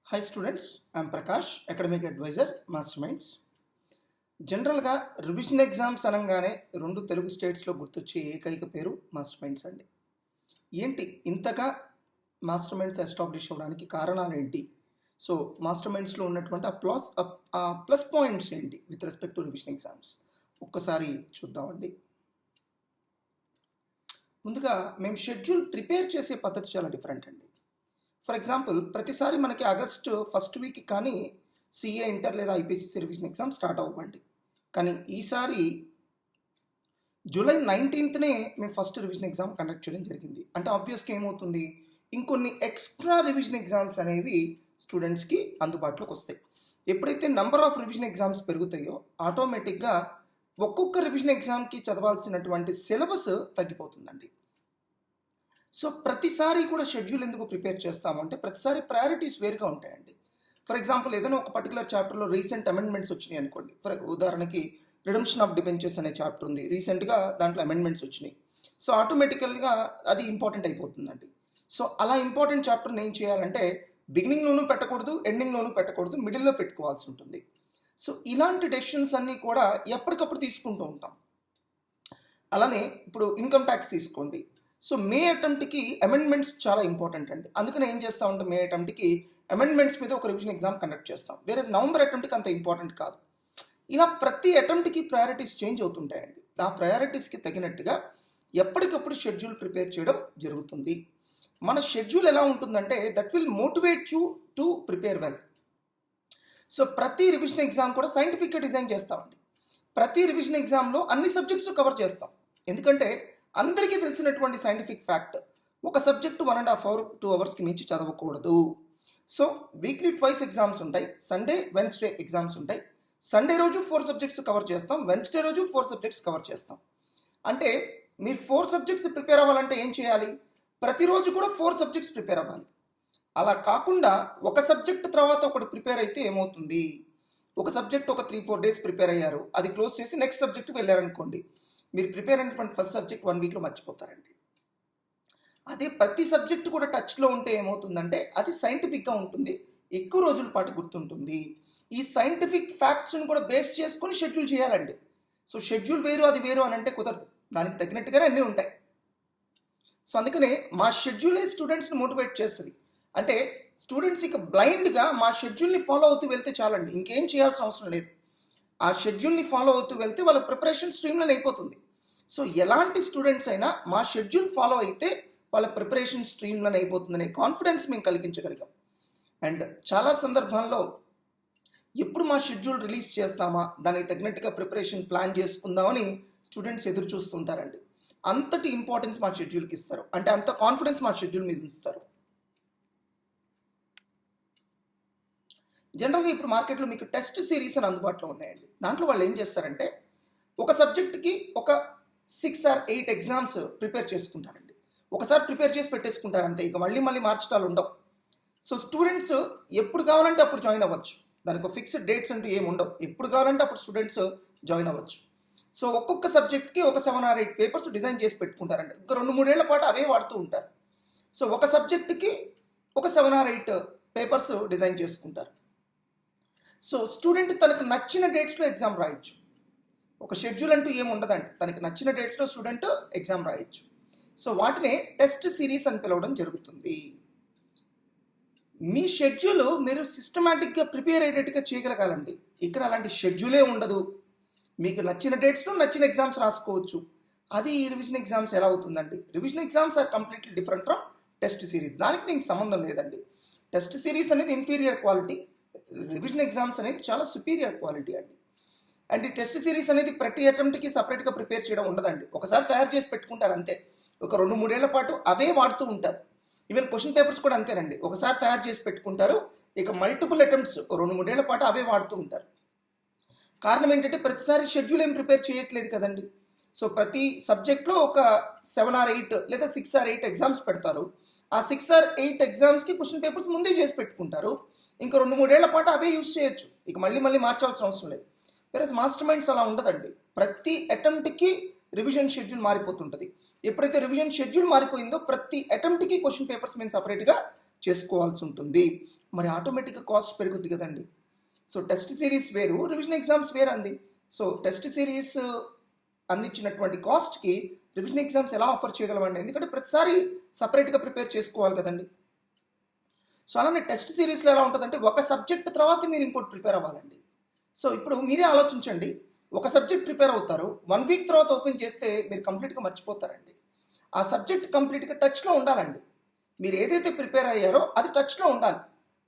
Hi students, I am Prakash, Academic Advisor, Masterminds. జనరల్గా revision exams అనగానే రెండు తెలుగు స్టేట్స్లో గుర్తొచ్చే ఏకైక పేరు మాస్టర్ మైండ్స్ అండి. ఏంటి ఇంతగా మాస్టర్ మైండ్స్ ఎస్టాబ్లిష్ అవ్వడానికి కారణాలు ఏంటి? సో మాస్టర్ మైండ్స్లో ఉన్నటువంటి ఆ ప్లస్ పాయింట్స్ ఏంటి with respect to revision exams ఒక్కసారి చూద్దామండి. ముందుగా మేము షెడ్యూల్ ప్రిపేర్ చేసే పద్ధతి చాలా డిఫరెంట్ అండి. ఫర్ ఎగ్జాంపుల్ ప్రతిసారి మనకి ఆగస్టు ఫస్ట్ వీక్ కానీ సిఏ ఇంటర్ లేదా ఐపీసీసీ రివిజన్ ఎగ్జామ్ స్టార్ట్ అవ్వండి. కానీ ఈసారి జూలై 19నే మేము ఫస్ట్ రివిజన్ ఎగ్జామ్ కండక్ట్ చేయడం జరిగింది. అంటే ఆబ్వియస్గా ఏమవుతుంది, ఇంకొన్ని ఎక్స్ట్రా రివిజన్ ఎగ్జామ్స్ అనేవి స్టూడెంట్స్కి అందుబాటులోకి వస్తాయి. ఎప్పుడైతే నెంబర్ ఆఫ్ రివిజన్ ఎగ్జామ్స్ పెరుగుతాయో ఆటోమేటిక్గా ఒక్కొక్క రివిజన్ ఎగ్జామ్కి చదవాల్సినటువంటి సిలబస్ తగ్గిపోతుందండి. సో ప్రతిసారి కూడా షెడ్యూల్ ఎందుకు ప్రిపేర్ చేస్తామంటే ప్రతిసారి ప్రయారిటీస్ వేరుగా ఉంటాయండి. ఫర్ ఎగ్జాంపుల్ ఏదైనా ఒక పర్టికులర్ చాప్టర్లో రీసెంట్ అమెండ్మెంట్స్ వచ్చినాయి అనుకోండి. ఉదాహరణకి రిడమ్షన్ ఆఫ్ డిబెంచర్స్ అనే చాప్టర్ ఉంది, రీసెంట్గా దాంట్లో అమెండ్మెంట్స్ వచ్చినాయి. సో ఆటోమేటికల్గా అది ఇంపార్టెంట్ అయిపోతుందండి. సో అలా ఇంపార్టెంట్ చాప్టర్ని ఏం చేయాలంటే బిగినింగ్లోనూ పెట్టకూడదు, ఎండింగ్లోనూ పెట్టకూడదు, మిడిల్లో పెట్టుకోవాల్సి ఉంటుంది. సో ఇలాంటి డెసిషన్స్ అన్నీ కూడా ఎప్పటికప్పుడు తీసుకుంటూ ఉంటాం. అలానే ఇప్పుడు ఇన్కమ్ ట్యాక్స్ తీసుకోండి. సో మే అటెంప్ట్కి అమెండ్మెంట్స్ చాలా ఇంపార్టెంట్ అండి. అందుకని ఏం చేస్తూ ఉంటాం, మే అటెంప్ట్కి అమెండ్మెంట్స్ మీద ఒక రివిజన్ ఎగ్జామ్ కండక్ట్ చేస్తాం. వేరే నవంబర్ అటెంప్ట్కి అంత ఇంపార్టెంట్ కాదు. ఇలా ప్రతి అటెంప్ట్కి ప్రయారిటీస్ చేంజ్ అవుతుంటాయండి. ఆ ప్రయారిటీస్కి తగినట్టుగా ఎప్పటికప్పుడు షెడ్యూల్ ప్రిపేర్ చేయడం జరుగుతుంది. మన షెడ్యూల్ ఎలా ఉంటుందంటే that will motivate you to prepare well. So ప్రతి రివిజన్ ఎగ్జామ్ కూడా సైంటిఫిక్గా డిజైన్ చేస్తామండి. ప్రతి రివిజన్ ఎగ్జామ్లో అన్ని సబ్జెక్ట్స్ కవర్ చేస్తాం. ఎందుకంటే అందరికీ తెలిసినటువంటి సైంటిఫిక్ ఫ్యాక్ట్, ఒక సబ్జెక్టు 1.5 hour 2 hours మించి చదవకూడదు. సో వీక్లీ ట్వైస్ ఎగ్జామ్స్ ఉంటాయి. సండే వెన్స్డే ఎగ్జామ్స్ ఉంటాయి. సండే రోజు 4 subjects కవర్ చేస్తాం, వెన్స్డే రోజు 4 subjects కవర్ చేస్తాం. అంటే మీరు 4 subjects ప్రిపేర్ అవ్వాలంటే ఏం చేయాలి, ప్రతిరోజు కూడా 4 subjects ప్రిపేర్ అవ్వాలి. అలా కాకుండా ఒక సబ్జెక్ట్ తర్వాత ఒకటి ప్రిపేర్ అయితే ఏమవుతుంది, ఒక సబ్జెక్ట్ ఒక 3-4 days ప్రిపేర్ అయ్యారు, అది క్లోజ్ చేసి నెక్స్ట్ సబ్జెక్ట్కి వెళ్ళారనుకోండి, మీరు ప్రిపేర్ అయినటువంటి ఫస్ట్ సబ్జెక్ట్ 1 weekలో మర్చిపోతారండి. అదే ప్రతి సబ్జెక్ట్ కూడా టచ్లో ఉంటే ఏమవుతుందంటే అది సైంటిఫిక్గా ఉంటుంది, ఎక్కువ రోజుల పాటు గుర్తుంటుంది. ఈ సైంటిఫిక్ ఫ్యాక్ట్స్ని కూడా బేస్ చేసుకొని షెడ్యూల్ చేయాలండి. సో షెడ్యూల్ వేరు అది వేరు అని అంటే కుదరదు, దానికి తగినట్టుగానే అన్నీ ఉంటాయి. సో అందుకనే మా షెడ్యూలే స్టూడెంట్స్ని మోటివేట్ చేస్తుంది. అంటే స్టూడెంట్స్ ఇక బ్లైండ్గా మా షెడ్యూల్ని ఫాలో అవుతూ వెళ్తే చాలండి, ఇంకేం చేయాల్సిన అవసరం లేదు. ఆ షెడ్యూల్ని ఫాలో అవుతూ వెళ్తే వాళ్ళ ప్రిపరేషన్ స్ట్రీమ్లైన్ అయిపోతుంది. సో ఎలాంటి స్టూడెంట్స్ అయినా మా షెడ్యూల్ ఫాలో అయితే వాళ్ళ ప్రిపరేషన్ స్ట్రీమ్లైన్ అయిపోతుందనే కాన్ఫిడెన్స్ మేము కలిగించగలిగాం. అండ్ చాలా సందర్భాల్లో ఎప్పుడు మా షెడ్యూల్ రిలీజ్ చేస్తామా, దానికి తగినట్టుగా ప్రిపరేషన్ ప్లాన్ చేసుకుందామని స్టూడెంట్స్ ఎదురు చూస్తుంటారండి. అంతటి ఇంపార్టెన్స్ మా షెడ్యూల్కి ఇస్తారు, అంటే అంత కాన్ఫిడెన్స్ మా షెడ్యూల్ మీద ఉంచుతారు. జనరల్గా ఇప్పుడు మార్కెట్లో మీకు టెస్ట్ సిరీస్ అని అందుబాటులో ఉన్నాయండి. దాంట్లో వాళ్ళు ఏం చేస్తారంటే ఒక సబ్జెక్ట్కి ఒక 6 or 8 ఎగ్జామ్స్ ప్రిపేర్ చేసుకుంటారండి. ఒకసారి ప్రిపేర్ చేసి పెట్టేసుకుంటారు అంతే, ఇక మళ్ళీ మార్చడాలు ఉండవు. సో స్టూడెంట్స్ ఎప్పుడు కావాలంటే అప్పుడు జాయిన్ అవ్వచ్చు, దానికి ఫిక్స్డ్ డేట్స్ అంటూ ఏమి ఉండవు, ఎప్పుడు కావాలంటే అప్పుడు స్టూడెంట్స్ జాయిన్ అవ్వచ్చు. సో ఒక్కొక్క సబ్జెక్ట్కి ఒక 7 or 8 పేపర్స్ డిజైన్ చేసి పెట్టుకుంటారండి. ఒక 2-3 ఏళ్ల పాటు అవే వాడుతూ ఉంటారు. సో ఒక సబ్జెక్ట్కి ఒక 7 or 8 పేపర్స్ డిజైన్ చేసుకుంటారు. సో స్టూడెంట్ తనకు నచ్చిన డేట్స్లో ఎగ్జామ్ రాయొచ్చు. ఒక షెడ్యూల్ అంటూ ఏమి ఉండదండి, తనకి నచ్చిన డేట్స్లో స్టూడెంట్ ఎగ్జామ్ రాయొచ్చు. సో వాటినే టెస్ట్ సిరీస్ అని పిలవడం జరుగుతుంది. మీ షెడ్యూల్ మీరు సిస్టమాటిక్గా ప్రిపేర్ అయ్యేటట్టుగా చేయగలగాలండి. ఇక్కడ అలాంటి షెడ్యూలే ఉండదు, మీకు నచ్చిన డేట్స్లో నచ్చిన ఎగ్జామ్స్ రాసుకోవచ్చు. అది ఈ రివిజన్ ఎగ్జామ్స్ ఎలా అవుతుందండి? Revision exams are completely different from test series. దానికి దీనికి సంబంధం లేదండి. టెస్ట్ సిరీస్ అనేది ఇన్ఫీరియర్ క్వాలిటీ, రివిజన్ ఎగ్జామ్స్ అనేది చాలా సుపీరియర్ క్వాలిటీ అండి. అండ్ ఈ టెస్ట్ సిరీస్ అనేది ప్రతి అటెంప్ట్కి సపరేట్గా ప్రిపేర్ చేయడం ఉండదండి. ఒకసారి తయారు చేసి పెట్టుకుంటారు అంతే, ఒక 2-3 ఏళ్ల పాటు అవే వాడుతూ ఉంటారు. ఈవెన్ క్వశ్చన్ పేపర్స్ కూడా అంతేనండి, ఒకసారి తయారు చేసి పెట్టుకుంటారు, ఇక మల్టిపుల్ అటెంప్ట్స్ 2-3 ఏళ్ల పాటు అవే వాడుతూ ఉంటారు. కారణం ఏంటంటే ప్రతిసారి షెడ్యూల్ ఏం ప్రిపేర్ చేయట్లేదు కదండి. సో ప్రతి సబ్జెక్ట్లో ఒక 7 or 8 లేదా 6 or 8 ఎగ్జామ్స్ పెడతారు. ఆ 6 or 8 ఎగ్జామ్స్కి క్వశ్చన్ పేపర్స్ ముందే చేసి పెట్టుకుంటారు, ఇంకా 2-3 ఏళ్ల పాటు అవే యూజ్ చేయొచ్చు, ఇక మళ్ళీ మార్చాల్సిన అవసరం లేదు. వేరే మాస్టర్ మైండ్స్ అలా ఉండదండి, ప్రతి అటెంప్ట్కి రివిజన్ షెడ్యూల్ మారిపోతుంటుంది. ఎప్పుడైతే రివిజన్ షెడ్యూల్ మారిపోయిందో ప్రతి అటెంప్ట్కి క్వశ్చన్ పేపర్స్ మేము సపరేట్గా చేసుకోవాల్సి ఉంటుంది. మరి ఆటోమేటిక్గా కాస్ట్ పెరుగుద్ది కదండి. సో టెస్ట్ సిరీస్ వేరు, రివిజన్ ఎగ్జామ్స్ వేరు అంది. సో టెస్ట్ సిరీస్ అందించినటువంటి కాస్ట్కి రివిజన్ ఎగ్జామ్స్ ఎలా ఆఫర్ చేయగలమండి? ఎందుకంటే ప్రతిసారి సపరేట్గా ప్రిపేర్ చేసుకోవాలి కదండి. సో అలానే టెస్ట్ సిరీస్లో ఎలా ఉంటుందంటే ఒక సబ్జెక్ట్ తర్వాత మీరు ఇంకోటి ప్రిపేర్ అవ్వాలండి. సో ఇప్పుడు మీరే ఆలోచించండి, ఒక సబ్జెక్ట్ ప్రిపేర్ అవుతారు, 1 వీక్ తర్వాత ఓపెన్ చేస్తే మీరు కంప్లీట్గా మర్చిపోతారండి. ఆ సబ్జెక్ట్ కంప్లీట్గా టచ్లో ఉండాలండి. మీరు ఏదైతే ప్రిపేర్ అయ్యారో అది టచ్లో ఉండాలి.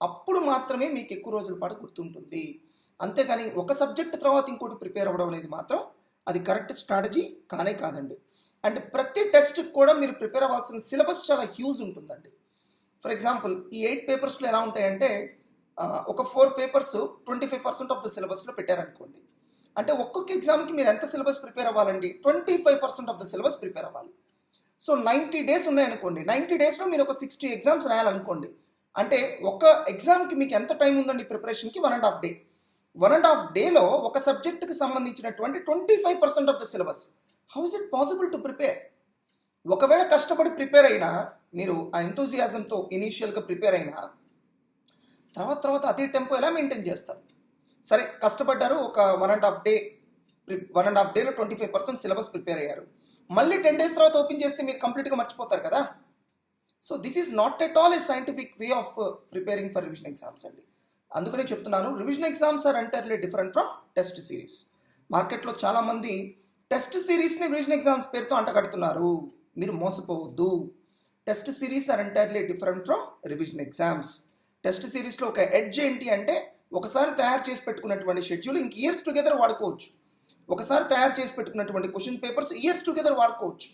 అప్పుడు మాత్రమే మీకు ఎక్కువ రోజుల పాటు గుర్తుంటుంది. అంతేగాని ఒక సబ్జెక్ట్ తర్వాత ఇంకోటి ప్రిపేర్ అవ్వడం అనేది మాత్రం అది కరెక్ట్ స్ట్రాటజీ కానే కాదండి. అండ్ ప్రతి టెస్ట్కి కూడా మీరు ప్రిపేర్ అవ్వాల్సిన సిలబస్ చాలా హ్యూజ్ ఉంటుందండి. ఫర్ ఎగ్జాంపుల్ ఈ 8 పేపర్స్లో ఎలా ఉంటాయంటే ఒక 4 పేపర్స్ 25% ఆఫ్ ద సిలబస్లో పెట్టారనుకోండి. అంటే ఒక్కొక్క ఎగ్జామ్కి మీరు ఎంత సిలబస్ ప్రిపేర్ అవ్వాలండి? 25% ఆఫ్ ద సిలబస్ ప్రిపేర్ అవ్వాలి. సో 90 డేస్ ఉన్నాయనుకోండి, 90 డేస్లో మీరు ఒక 60 ఎగ్జామ్స్ రాయాలనుకోండి. అంటే ఒక ఎగ్జామ్కి మీకు ఎంత టైం ఉందండి ప్రిపరేషన్కి? 1.5 డే. 1.5 డేలో ఒక సబ్జెక్టుకి సంబంధించినటువంటి 25% of the syllabus. How is it possible to prepare? ఒకవేళ కష్టపడి ప్రిపేర్ అయినా, మీరు ఆ ఎంతూజియాజంతో ఇనీషియల్గా ప్రిపేర్ అయినా తర్వాత అదే టెంపో ఎలా మెయింటైన్ చేస్తారు? సరే కష్టపడ్డారు, ఒక 1.5 డేలో 25% సిలబస్ ప్రిపేర్ అయ్యారు, మళ్ళీ 10 డేస్ తర్వాత ఓపెన్ చేస్తే మీరు కంప్లీట్గా మర్చిపోతారు కదా. So this is not at all a scientific way of preparing for revision exams అండి. అందుకనే చెప్తున్నాను, revision exams are entirely different from test series. మార్కెట్లో చాలామంది టెస్ట్ సిరీస్ని రివిజన్ ఎగ్జామ్స్ పేరుతో అంటగడుతున్నారు. మీరు మోసపోవద్దు. Test series are entirely different from revision exams. Test సిరీస్లో ఒక ఎడ్జ్ ఏంటి అంటే, ఒకసారి తయారు చేసి పెట్టుకున్నటువంటి షెడ్యూల్ ఇంక ఇయర్స్ టుగెదర్ వాడుకోవచ్చు. ఒకసారి తయారు చేసి పెట్టుకున్నటువంటి క్వశ్చన్ పేపర్స్ ఇయర్స్ టుగెదర్ వాడుకోవచ్చు.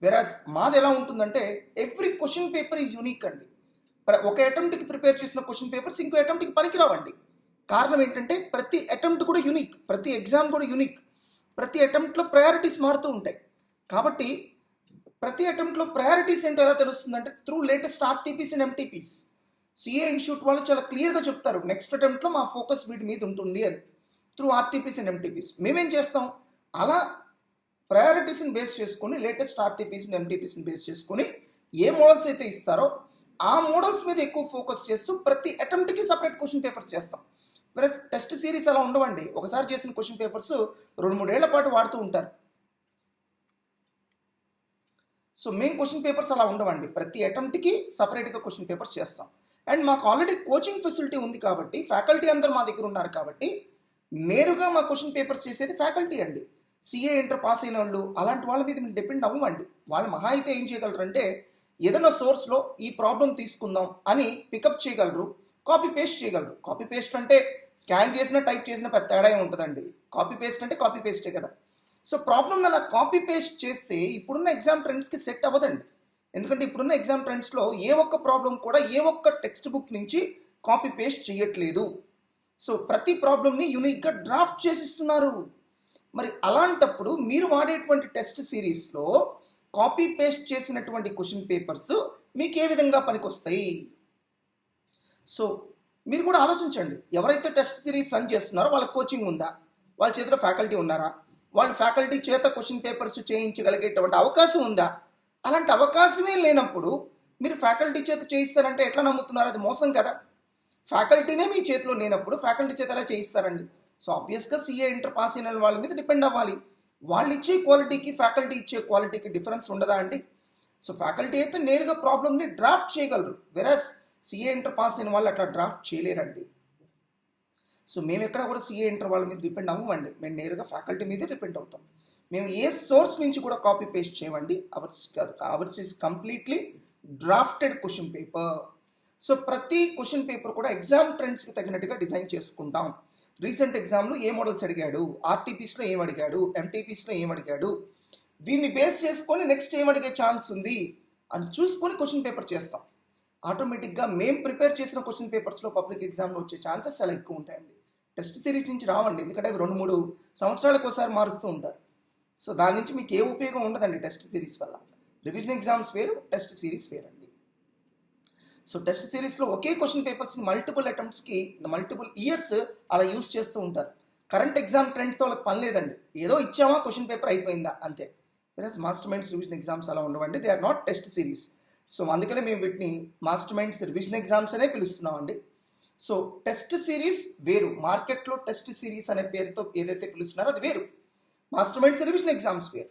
వెరాజ్ మాది ఎలా ఉంటుందంటే, every question paper is unique అండి. ఒక అటెంప్ట్కి ప్రిపేర్ చేసిన క్వశ్చన్ పేపర్స్ ఇంకో అటెంప్ట్కి పనికిరావండి. కారణం ఏంటంటే ప్రతి అటెంప్ట్ కూడా యూనిక్, ప్రతి ఎగ్జామ్ కూడా యూనిక్, ప్రతి అటెంప్ట్లో ప్రయారిటీస్ మారుతూ ఉంటాయి. కాబట్టి ప్రతి అటెంప్ట్లో ప్రయారిటీస్ ఏంటో ఎలా తెలుస్తుందంటే, through latest RTPs and MTPs. CA institute వాళ్ళు చాలా క్లియర్గా చెప్తారు, నెక్స్ట్ అటెంప్ట్లో మా ఫోకస్ వీటి మీద ఉంటుంది అని, త్రూ ఆర్టీపీస్ అండ్ ఎంటీపీస్. మేమేం చేస్తాం, అలా ప్రయారిటీస్ని బేస్ చేసుకొని, లేటెస్ట్ ఆర్టీపీస్ని ఎంటీపీస్ని బేస్ చేసుకొని ఏ మోడల్స్ అయితే ఇస్తారో ఆ మోడల్స్ మీద ఎక్కువ ఫోకస్ చేస్తూ ప్రతి అటెంప్ట్కి సపరేట్ క్వశ్చన్ పేపర్స్ చేస్తాం. ప్లస్ టెస్ట్ సిరీస్ అలా ఉండవండి. ఒకసారి చేసిన క్వశ్చన్ పేపర్స్ 2-3 ఏళ్ల పాటు వాడుతూ ఉంటారు. సో మేము క్వశ్చన్ పేపర్స్ అలా ఉండవండి. ప్రతి అటెంప్ట్కి సపరేట్గా క్వశ్చన్ పేపర్స్ చేస్తాం. అండ్ మాకు ఆల్రెడీ కోచింగ్ ఫెసిలిటీ ఉంది కాబట్టి, ఫ్యాకల్టీ అందరూ మా దగ్గర ఉన్నారు కాబట్టి, నేరుగా మా క్వశ్చన్ పేపర్స్ చేసేది ఫ్యాకల్టీ అండి. సిఏ ఇంటర్ పాస్ అయిన వాళ్ళు అలాంటి వాళ్ళ మీద మేము డిపెండ్ అవ్వండి. వాళ్ళు మహా అయితే ఏం చేయగలరు అంటే, ఏదైనా సోర్స్లో ఈ ప్రాబ్లం తీసుకుందాం అని పికప్ చేయగలరు, కాపీ పేస్ట్ చేయగలరు. కాపీ పేస్ట్ అంటే స్కాన్ చేసినా టైప్ చేసినా పెద్ద తేడా ఉంటుందండి. కాపీ పేస్ట్ అంటే కాపీ పేస్టే కదా. సో ప్రాబ్లమ్ని అలా కాపీ పేస్ట్ చేస్తే ఇప్పుడున్న ఎగ్జామ్ ట్రెండ్స్కి సెట్ అవ్వదండి. ఎందుకంటే ఇప్పుడున్న ఎగ్జామ్ ట్రెండ్స్లో ఏ ఒక్క ప్రాబ్లం కూడా ఏ ఒక్క టెక్స్ట్ బుక్ నుంచి కాపీ పేస్ట్ చేయట్లేదు. సో ప్రతి ప్రాబ్లమ్ని యూనిక్గా డ్రాఫ్ట్ చేసిస్తున్నారు. మరి అలాంటప్పుడు మీరు వాడేటువంటి టెస్ట్ సిరీస్లో కాపీ పేస్ట్ చేసినటువంటి క్వశ్చన్ పేపర్స్ మీకు ఏ విధంగా పనికొస్తాయి? సో మీరు కూడా ఆలోచించండి. ఎవరైతే టెస్ట్ సిరీస్ రన్ చేస్తున్నారో వాళ్ళకి కోచింగ్ ఉందా? వాళ్ళ చేతిలో ఫ్యాకల్టీ ఉన్నారా? వాళ్ళ ఫ్యాకల్టీ చేత క్వశ్చన్ పేపర్స్ చేయించగలిగేటువంటి అవకాశం ఉందా? అలాంటి అవకాశమే లేనప్పుడు మీరు ఫ్యాకల్టీ చేత చేయిస్తారంటే ఎట్లా నమ్ముతున్నారు? అది మోసం కదా. ఫ్యాకల్టీనే మీ చేతిలో లేనప్పుడు ఫ్యాకల్టీ చేత ఎలా చేయిస్తారండి? సో ఆబ్వియస్గా సిఏ ఇంటర్ పాస్ అయిన వాళ్ళ మీద డిపెండ్ అవ్వాలి. వాళ్ళు ఇచ్చే క్వాలిటీకి ఫ్యాకల్టీ ఇచ్చే క్వాలిటీకి డిఫరెన్స్ ఉండదా అండి? సో ఫ్యాకల్టీ అయితే నేరుగా ప్రాబ్లమ్ని డ్రాఫ్ట్ చేయగలరు, వెరాస్ సిఏ ఇంటర్ పాస్ అయిన వాళ్ళు అట్లా డ్రాఫ్ట్ చేయలేరండి. సో మేము ఎక్కడ కూడా సిఏ ఇంటర్ వాళ్ళ మీద డిపెండ్ అవ్వండి. మేము నేరుగా ఫ్యాకల్టీ మీదే డిపెండ్ అవుతాం. మేము ఏ సోర్స్ నుంచి కూడా కాపీ పేస్ట్ చేయమండి. Hours is completely drafted question paper. So ప్రతి క్వశ్చన్ పేపర్ కూడా ఎగ్జామ్ ట్రెండ్స్కి తగినట్టుగా డిజైన్ చేసుకుంటాం. రీసెంట్ ఎగ్జామ్లో ఏ మోడల్స్ అడిగాడు, ఆర్టీపీస్లో ఏం అడిగాడు, ఎంటీపీస్లో ఏం అడిగాడు, దీన్ని బేస్ చేసుకొని నెక్స్ట్ ఏం అడిగే ఛాన్స్ ఉంది అని చూసుకొని క్వశ్చన్ పేపర్ చేస్తాం. ఆటోమేటిక్గా మేము ప్రిపేర్ చేసిన క్వశ్చన్ పేపర్స్లో పబ్లిక్ ఎగ్జామ్లో వచ్చే ఛాన్సెస్ చాలా ఎక్కువ ఉంటాయండి. టెస్ట్ సిరీస్ నుంచి రావండి, ఎందుకంటే అవి 2-3 సంవత్సరాలకు ఒకసారి మారుస్తూ ఉంటారు. సో దాని నుంచి మీకు ఏ ఉపయోగం ఉండదండి టెస్ట్ సిరీస్ వల్ల. రివిజన్ ఎగ్జామ్స్ వేరు, టెస్ట్ సిరీస్ వేరండి. సో టెస్ట్ సిరీస్లో ఒకే క్వశ్చన్ పేపర్స్ని మల్టిపుల్ అటెంప్ట్స్కి మల్టిపుల్ ఇయర్స్ అలా యూస్ చేస్తూ ఉంటారు. కరెంట్ ఎగ్జామ్ ట్రెండ్స్తో వాళ్ళకి పని లేదండి. ఏదో ఇచ్చామా క్వశ్చన్ పేపర్ అయిపోయిందా అంతే. Versus Master minds revision exams అలా ఉండవండి. They are not test series. So అందుకనే మేము వీటిని మాస్టర్ మైండ్స్ రివిజన్ ఎగ్జామ్స్ అనే పిలుస్తున్నామండి. సో టెస్ట్ సిరీస్ వేరు, మార్కెట్లో టెస్ట్ సిరీస్ అనే పేరుతో ఏదైతే పిలుస్తున్నారో అది వేరు, మాస్టర్ మైండ్స్ రివిజన్ ఎగ్జామ్స్ వేరు.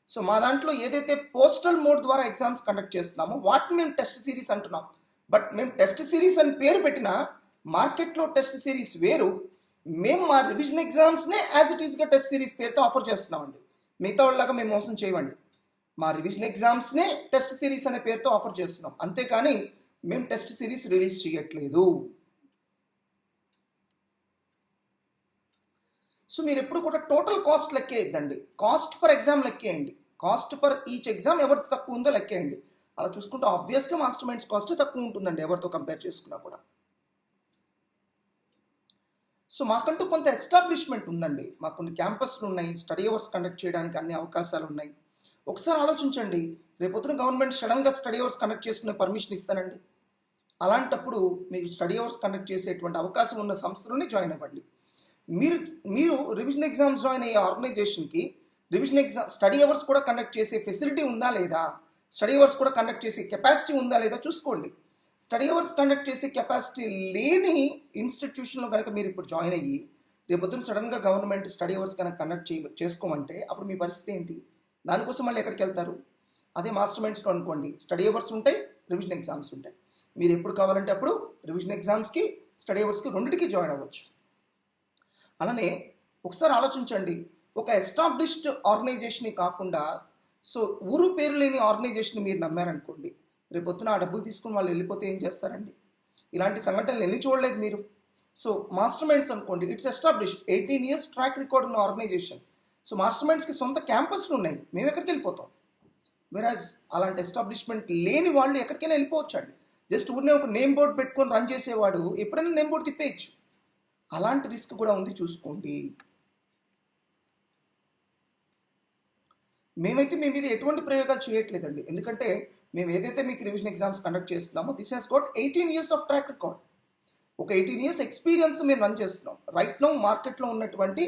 సో మా దాంట్లో ఏదైతే పోస్టల్ మోడ్ ద్వారా ఎగ్జామ్స్ కండక్ట్ చేస్తున్నామో వాటిని మేము టెస్ట్ సిరీస్ అంటున్నాం. బట్ మేము టెస్ట్ సిరీస్ అని పేరు పెట్టినా మార్కెట్లో టెస్ట్ సిరీస్ వేరు, మేము మా రివిజన్ ఎగ్జామ్స్నే యాజ్ ఇట్ ఈస్గా టెస్ట్ సిరీస్ పేరుతో ఆఫర్ చేస్తున్నామండి. మిగతా వాళ్ళలాగా మేము మోసం చేయమండి. మా రివిజన్ ఎగ్జామ్స్నే టెస్ట్ సిరీస్ అనే పేరుతో ఆఫర్ చేస్తున్నాం, అంతేకాని మేము టెస్ట్ సిరీస్ రిలీజ్ చేయట్లేదు. సో మీరు ఎప్పుడు కూడా టోటల్ కాస్ట్ లెక్కేయద్దండి, కాస్ట్ పర్ ఎగ్జామ్ లెక్కేయండి. కాస్ట్ పర్ ఈచ్ ఎగ్జామ్ ఎవరికి తక్కువ ఉందో లెక్కేయండి. అలా చూసుకుంటే ఆబ్వియస్గా మాస్టర్ మైండ్స్ కాస్ట్ తక్కువ ఉంటుందండి ఎవరితో కంపేర్ చేసుకున్నా కూడా. సో మాకంటూ కొంత ఎస్టాబ్లిష్మెంట్ ఉందండి, మాకు కొన్ని క్యాంపస్లు ఉన్నాయి, స్టడీ అవర్స్ కండక్ట్ చేయడానికి అన్ని అవకాశాలు ఉన్నాయి. ఒకసారి ఆలోచించండి, రేపొద్దున గవర్నమెంట్ సడన్గా స్టడీ అవర్స్ కండక్ట్ చేసుకునే పర్మిషన్ ఇస్తానండి. అలాంటప్పుడు మీరు స్టడీ అవర్స్ కండక్ట్ చేసేటువంటి అవకాశం ఉన్న సంస్థలోనే జాయిన్ అవ్వండి. మీరు రివిజన్ ఎగ్జామ్స్ జాయిన్ అయ్యే ఆర్గనైజేషన్కి రివిజన్ ఎగ్జామ్ స్టడీ అవర్స్ కూడా కండక్ట్ చేసే ఫెసిలిటీ ఉందా లేదా, స్టడీ అవర్స్ కూడా కండక్ట్ చేసే కెపాసిటీ ఉందా లేదా చూసుకోండి. స్టడీ అవర్స్ కండక్ట్ చేసే కెపాసిటీ లేని ఇన్స్టిట్యూషన్లో కనుక మీరు ఇప్పుడు జాయిన్ అయ్యి రేపొద్దున సడన్గా గవర్నమెంట్ స్టడీ అవర్స్ కనుక కండక్ట్ చేసుకోమంటే అప్పుడు మీ పరిస్థితి ఏంటి? దానికోసం మళ్ళీ ఎక్కడికి వెళ్తారు? అదే మాస్టర్ మైండ్స్లో అనుకోండి, స్టడీ అవర్స్ ఉంటాయి, రివిజన్ ఎగ్జామ్స్ ఉంటాయి. మీరు ఎప్పుడు కావాలంటే అప్పుడు రివిజన్ ఎగ్జామ్స్కి స్టడీ అవర్స్కి రెండింటికి జాయిన్ అవ్వచ్చు. అలానే ఒకసారి ఆలోచించండి, ఒక ఎస్టాబ్లిష్డ్ ఆర్గనైజేషన్ కాకుండా సో ఊరు పేరు లేని ఆర్గనైజేషన్ మీరు నమ్మారనుకోండి, రేపొద్దున ఆ డబ్బులు తీసుకుని వాళ్ళు వెళ్ళిపోతే ఏం చేస్తారండి? ఇలాంటి సంఘటనలు ఎన్ని చూడలేదు మీరు? సో మాస్టర్ మైండ్స్ అనుకోండి, it's established 18 years track record ఉన్న ఆర్గనైజేషన్. సో మాస్టర్ మైండ్స్కి సొంత క్యాంపస్లు ఉన్నాయి, మేము ఎక్కడికి వెళ్ళిపోతాం? వెరాజ్ అలాంటి ఎస్టాబ్లిష్మెంట్ లేని వాళ్ళు ఎక్కడికైనా వెళ్ళిపోవచ్చు అండి. జస్ట్ ఊరినే ఒక నేమ్ బోర్డు పెట్టుకొని రన్ చేసేవాడు ఎప్పుడైనా నేమ్ బోర్డు తిప్పేయచ్చు. అలాంటి రిస్క్ కూడా ఉంది, చూసుకోండి. మేమైతే మీ మీద ఎటువంటి ప్రయోగాలు చేయట్లేదండి, ఎందుకంటే మేము ఏదైతే మీకు రివిజన్ ఎగ్జామ్స్ కండక్ట్ చేస్తున్నామో this has got 18 years of track record. ఒక 18 years ఎక్స్పీరియన్స్తో మేము రన్ చేస్తున్నాం. రైట్ నౌ మార్కెట్లో ఉన్నటువంటి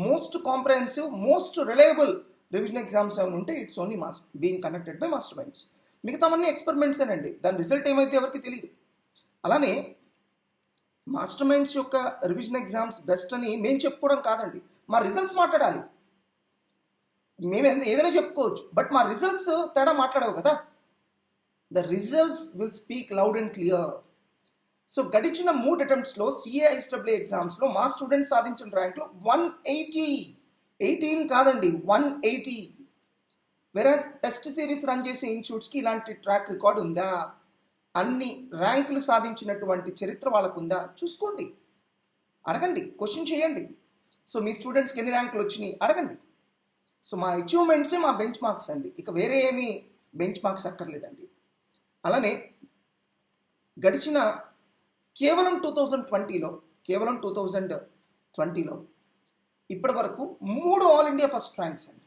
most comprehensive, most reliable revision exams ఏమైనా ఉంటే it's only being conducted by master minds. మిగతావన్నీ ఎక్స్పెరిమెంట్స్ ఏనండి, దాని రిజల్ట్ ఏమైతే ఎవరికి తెలియదు. అలానే మాస్టర్ మైండ్స్ యొక్క రివిజన్ ఎగ్జామ్స్ బెస్ట్ అని మేము చెప్పుకోవడం కాదండి, మా రిజల్ట్స్ మాట్లాడాలి. మేము ఏదైనా చెప్పుకోవచ్చు, బట్ మా రిజల్ట్స్ తేడా మాట్లాడవు కదా. The results will speak loud and clear. So గడిచిన 3 attemptsలో CAISEE ఎగ్జామ్స్లో మా స్టూడెంట్స్ సాధించిన ర్యాంకులు 180, 18 కాదండి 180. వెరాజ్ టెస్ట్ సిరీస్ రన్ చేసే ఇన్స్టిట్యూట్స్కి ఇలాంటి ట్రాక్ రికార్డ్ ఉందా? అన్ని ర్యాంకులు సాధించినటువంటి చరిత్ర వాళ్ళకు ఉందా? చూసుకోండి, అడగండి, క్వశ్చన్ చేయండి. సో మీ స్టూడెంట్స్కి ఎన్ని ర్యాంకులు వచ్చినాయి అడగండి. సో మా అచీవ్మెంట్సే మా బెంచ్ మార్క్స్ అండి, ఇక వేరే ఏమీ బెంచ్ మార్క్స్ అక్కర్లేదండి. అలానే గడిచిన కేవలం 2020లో ఇప్పటి వరకు 3 ఆల్ ఇండియా ఫస్ట్ ర్యాంక్స్ అండి,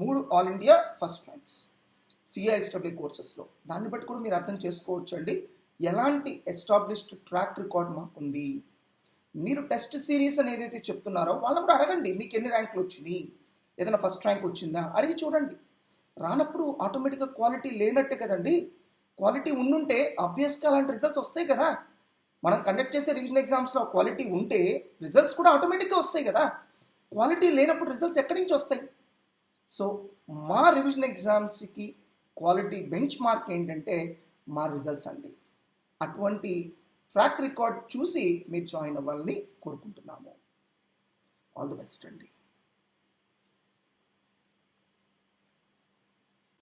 3 all India first ranks CAISEE కోర్సెస్లో. దాన్ని బట్టి కూడా మీరు అర్థం చేసుకోవచ్చు అండి ఎలాంటి ఎస్టాబ్లిష్డ్ ట్రాక్ రికార్డ్ మాకుంది. మీరు టెస్ట్ సిరీస్ అని ఏదైతే చెప్తున్నారో వాళ్ళని కూడా అడగండి, మీకు ఎన్ని ర్యాంకులు వచ్చినాయి, ఏదైనా ఫస్ట్ ర్యాంక్ వచ్చిందా అడిగి చూడండి. రానప్పుడు ఆటోమేటిక్గా క్వాలిటీ లేనట్టే కదండి. క్వాలిటీ ఉండుంటే ఆబ్వియస్గా అలాంటి రిజల్ట్స్ వస్తాయి కదా. మనం కండక్ట్ చేసే రివిజన్ ఎగ్జామ్స్లో క్వాలిటీ ఉంటే రిజల్ట్స్ కూడా ఆటోమేటిక్గా వస్తాయి కదా. క్వాలిటీ లేనప్పుడు రిజల్ట్స్ ఎక్కడి నుంచి వస్తాయి? సో మా రివిజన్ ఎగ్జామ్స్కి క్వాలిటీ బెంచ్ మార్క్ ఏంటంటే మా రిజల్ట్స్ అండి. అటువంటి ట్రాక్ రికార్డ్ చూసి మీరు జాయిన్ అవ్వాలని కోరుకుంటున్నాము. ఆల్ ది బెస్ట్ అండి.